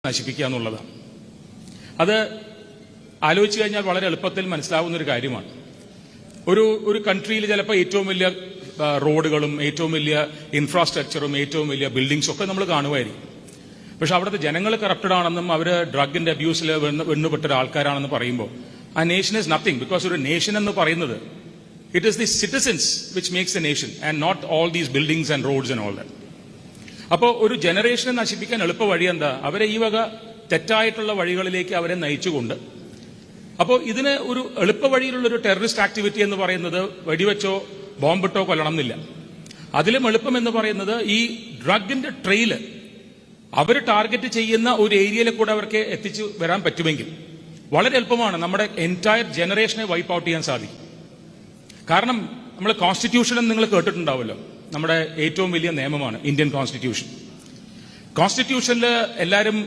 നശിപ്പിക്കുക എന്നുള്ളതാണ്. അത് ആലോചിച്ച് കഴിഞ്ഞാൽ വളരെ എളുപ്പത്തിൽ മനസ്സിലാവുന്ന ഒരു കാര്യമാണ്. ഒരു കൺട്രിയിൽ ചിലപ്പോൾ ഏറ്റവും വലിയ റോഡുകളും ഏറ്റവും വലിയ ഇൻഫ്രാസ്ട്രക്ചറും ഏറ്റവും വലിയ ബിൽഡിങ്സും ഒക്കെ നമ്മൾ കാണുമായിരിക്കും. പക്ഷെ അവിടുത്തെ ജനങ്ങൾ കറപ്റ്റഡ് ആണെന്നും അവർ ഡ്രഗിന്റെ അബ്യൂസിൽ വെണ്ണുപെട്ട ആൾക്കാരാണെന്ന് പറയുമ്പോൾ ആ നേഷൻ ഇസ് നത്തിങ്. ബിക്കോസ് ഒരു നേഷൻ എന്ന് പറയുന്നത് it is the citizens which makes a nation and not all these buildings and roads and all that. അപ്പോൾ ഒരു ജനറേഷനെ നശിപ്പിക്കാൻ എളുപ്പ വഴി എന്താ? അവരെ ഈ വക തെറ്റായിട്ടുള്ള വഴികളിലേക്ക് അവരെ നയിച്ചുകൊണ്ട്. അപ്പോൾ ഇതിന് ഒരു എളുപ്പ വഴിയിലുള്ള ഒരു ടെററിസ്റ്റ് ആക്ടിവിറ്റി എന്ന് പറയുന്നത് വെടിവെച്ചോ ബോംബിട്ടോ കൊല്ലണം എന്നില്ല. അതിലും എളുപ്പം എന്ന് പറയുന്നത് ഈ ഡ്രഗിന്റെ ട്രെയില് അവർ ടാർഗറ്റ് ചെയ്യുന്ന ഒരു ഏരിയയിൽ കൂടെ അവർക്ക് എത്തിച്ചു വരാൻ പറ്റുമെങ്കിൽ വളരെ എളുപ്പമാണ് നമ്മുടെ എൻറ്റയർ ജനറേഷനെ വൈപ്പ് ഔട്ട് ചെയ്യാൻ സാധിക്കും. കാരണം നമ്മൾ കോൺസ്റ്റിറ്റ്യൂഷൻ നിങ്ങൾ കേട്ടിട്ടുണ്ടാവുമല്ലോ. നമ്മുടെ ഏറ്റവും വലിയ നിയമമാണ് ഇന്ത്യൻ കോൺസ്റ്റിറ്റ്യൂഷൻ. കോൺസ്റ്റിറ്റ്യൂഷനിൽ എല്ലാവരും